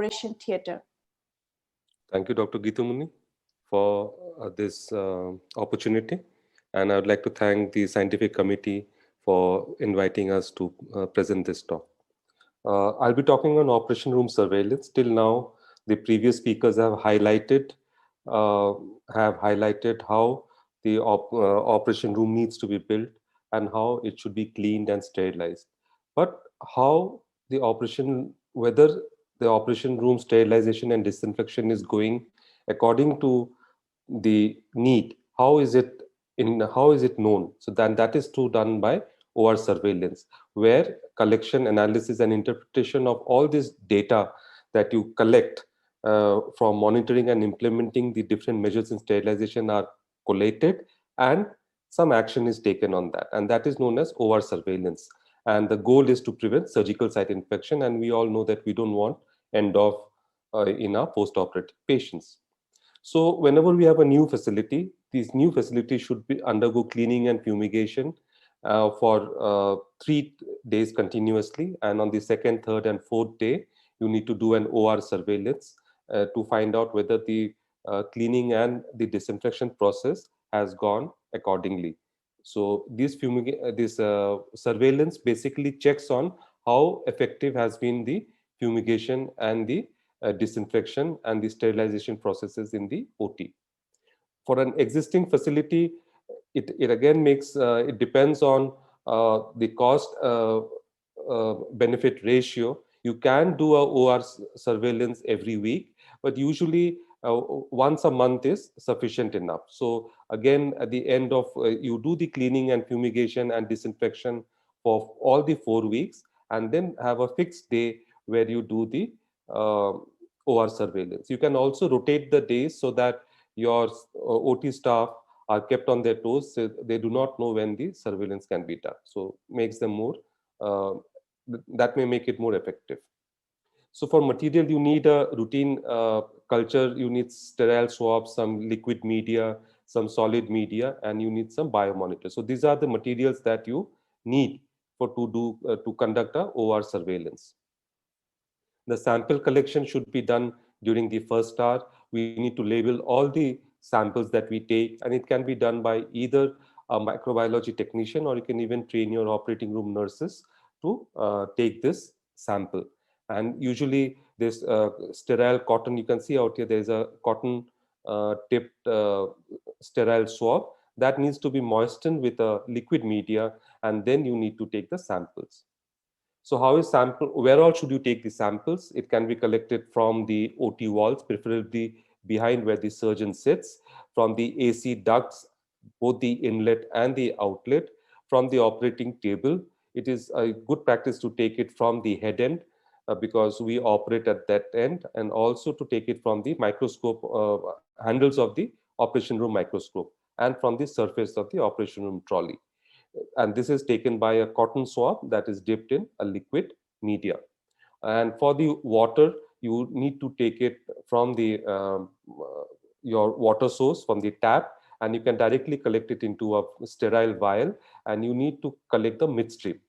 operation theater. Thank you, Dr. Geetu for this opportunity. And I would like to thank the scientific committee for inviting us to present this talk. I'll be talking on operation room surveillance. Till now, the previous speakers uh, have highlighted how the operation room needs to be built and how it should be cleaned and sterilized. But how the operation, whether the operation room sterilization and disinfection is going according to the need, how is it known? So then that is too done by OR surveillance, where collection, analysis, and interpretation of all this data that you collect from monitoring and implementing the different measures in sterilization are collated, and some action is taken on that, and that is known as OR surveillance. And the goal is to prevent surgical site infection, and we all know that we don't want end of in our post-operative patients. So whenever we have a new facility, these new facilities should be undergo cleaning and fumigation for 3 days continuously. And on the second, third, and fourth day, you need to do an OR surveillance to find out whether the cleaning and the disinfection process has gone accordingly. So this surveillance basically checks on how effective has been the fumigation and the disinfection and the sterilization processes in the OT. For an existing facility, it again makes it depends on the cost benefit ratio. You can do a OR surveillance every week, but usually once a month is sufficient enough. So again, at the end of you do the cleaning and fumigation and disinfection for all the 4 weeks, and then have a fixed day where you do the uh, OR surveillance. You can also rotate the days so that your OT staff are kept on their toes. So they do not know when the surveillance can be done. So makes them more, uh, that may make it more effective. So for material, you need a routine culture, you need sterile swabs, some liquid media, some solid media, and you need some biomonitor. So these are the materials that you need to conduct a OR surveillance. The sample collection should be done during the first hour. We need to label all the samples that we take, and it can be done by either a microbiology technician, or you can even train your operating room nurses to take this sample. And usually this sterile cotton, you can see out here, there's a cotton tipped sterile swab that needs to be moistened with a liquid media, and then you need to take the samples. So how is sample, where all should you take the samples? It can be collected from the OT walls, preferably behind where the surgeon sits, from the AC ducts, both the inlet and the outlet, from the operating table. It is a good practice to take it from the head end because we operate at that end, and also to take it from the microscope handles of the operation room microscope, and from the surface of the operation room trolley, and this is taken by a cotton swab that is dipped in a liquid media. And for the water, you need to take it from the your water source, from the tap, and you can directly collect it into a sterile vial, and you need to collect the midstream.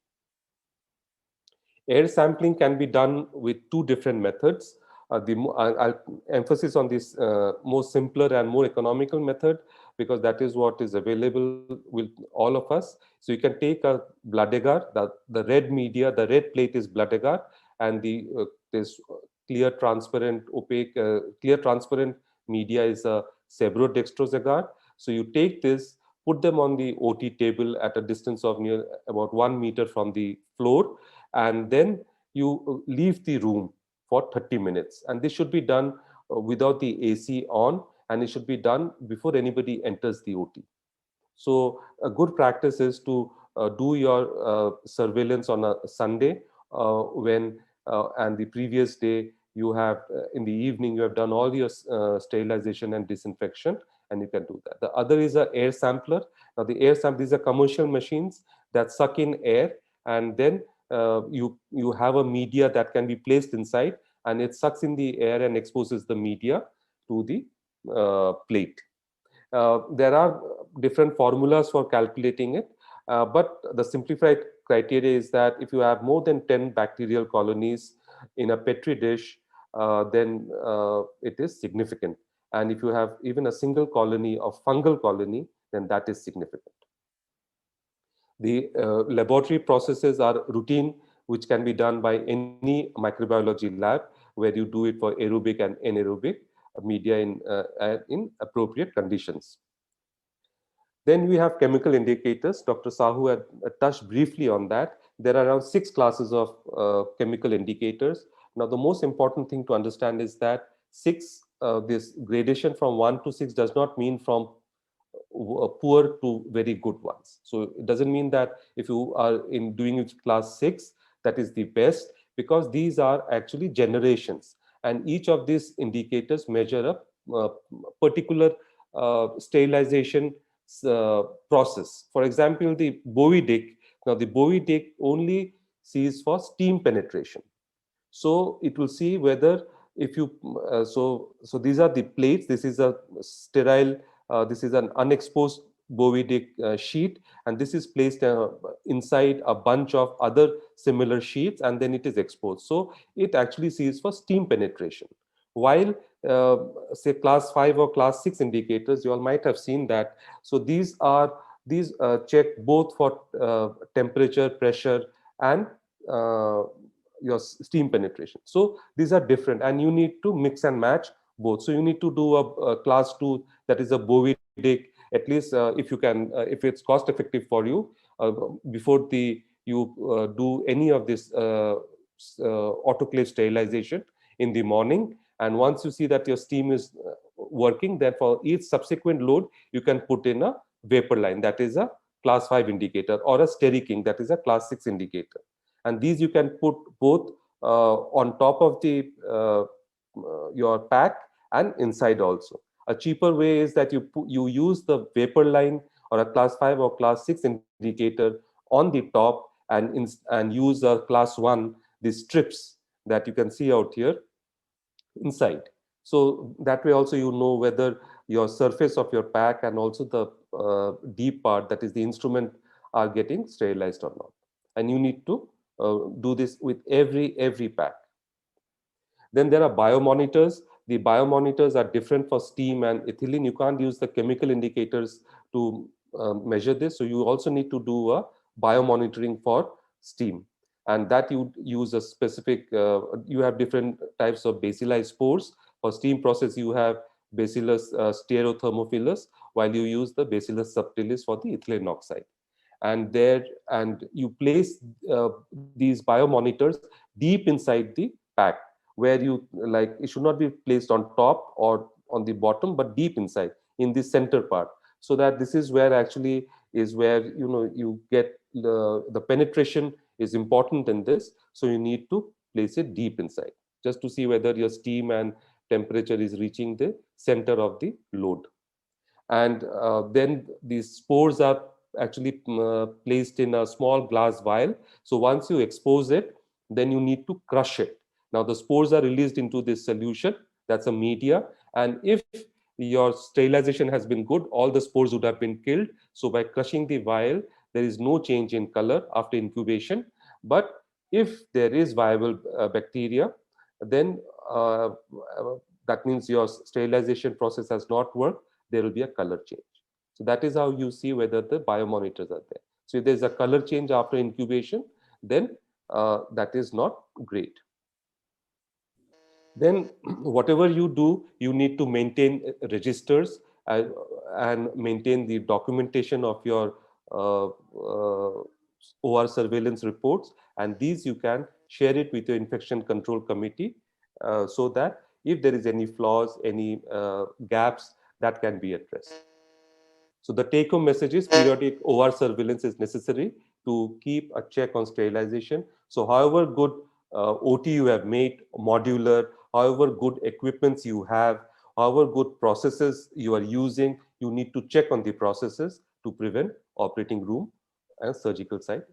Air sampling can be done with two different methods. I'll emphasis on this more simpler and more economical method, because that is what is available with all of us. So you can take a blood agar, the red media, the red plate is blood agar, and the this clear, transparent, opaque, clear, transparent media is a sebrodextrose agar. So you take this, put them on the OT table at a distance of near about 1 meter from the floor, and then you leave the room for 30 minutes. And this should be done without the AC on, and it should be done before anybody enters the OT. So a good practice is to do your surveillance on a Sunday when and the previous day you have in the evening you have done all your sterilization and disinfection, and you can do that. The other is a air sampler. Now the air sampler, these are commercial machines that suck in air, and then you have a media that can be placed inside, and it sucks in the air and exposes the media to the plate. There are different formulas for calculating it, but the simplified criteria is that if you have more than 10 bacterial colonies in a petri dish, then it is significant. And if you have even a single colony of fungal colony, then that is significant. The laboratory processes are routine, which can be done by any microbiology lab, where you do it for aerobic and anaerobic media in appropriate conditions. Then we have chemical indicators. Dr. Sahu had touched briefly on that. There are around 6 classes of chemical indicators. Now, the most important thing to understand is that this gradation from 1 to 6 does not mean from poor to very good ones. So it doesn't mean that if you are in doing it class 6, that is the best, because these are actually generations. And each of these indicators measure a particular sterilization process. For example, the Bowie-Dick, now the Bowie-Dick only sees for steam penetration. So it will see whether if you, so these are the plates, this is a sterile, this is an unexposed Bowie-Dick sheet, and this is placed inside a bunch of other similar sheets, and then it is exposed. So it actually sees for steam penetration. While say class 5 or class 6 indicators, you all might have seen that. So these check both for temperature, pressure, and your steam penetration. So these are different, and you need to mix and match both. So you need to do a class 2, that is a Bowie-Dick, at least if you can, if it's cost effective for you, before you do any of this autoclave sterilization in the morning. And once you see that your steam is working, then for each subsequent load, you can put in a vapor line, that is a class 5 indicator, or a Steriking, that is a class 6 indicator. And these you can put both on top of the your pack and inside also. A cheaper way is that you use the vapor line or a class 5 or class 6 indicator on the top, and use a class 1, the strips that you can see out here inside. So that way also you know whether your surface of your pack and also the deep part, that is the instrument, are getting sterilized or not. And you need to do this with every pack. Then there are biomonitors. The biomonitors are different for steam and ethylene. You can't use the chemical indicators to measure this. So you also need to do a biomonitoring for steam. And that you use a specific, you have different types of bacilli spores. For steam process, you have Bacillus stereothermophilus, while you use the Bacillus subtilis for the ethylene oxide. And you place these biomonitors deep inside the pack, where you, like, it should not be placed on top or on the bottom, but deep inside in the center part, so that this is where actually is where you get the penetration is important in this. So you need to place it deep inside, just to see whether your steam and temperature is reaching the center of the load. And then these spores are actually placed in a small glass vial. So once you expose it, then you need to crush it. Now the spores are released into this solution, that's a media, and if your sterilization has been good, all the spores would have been killed. So by crushing the vial, there is no change in color after incubation. But if there is viable bacteria, then that means your sterilization process has not worked, there will be a color change. So that is how you see whether the biomonitors are there. So if there's a color change after incubation, then that is not great. Then whatever you do, you need to maintain registers and maintain the documentation of your OR surveillance reports, and these you can share it with your infection control committee, so that if there is any flaws, any gaps, that can be addressed. So the take home message is periodic OR surveillance is necessary to keep a check on sterilization. So however good OT you have made, modular, however good equipments you have, however good processes you are using, you need to check on the processes to prevent operating room and surgical site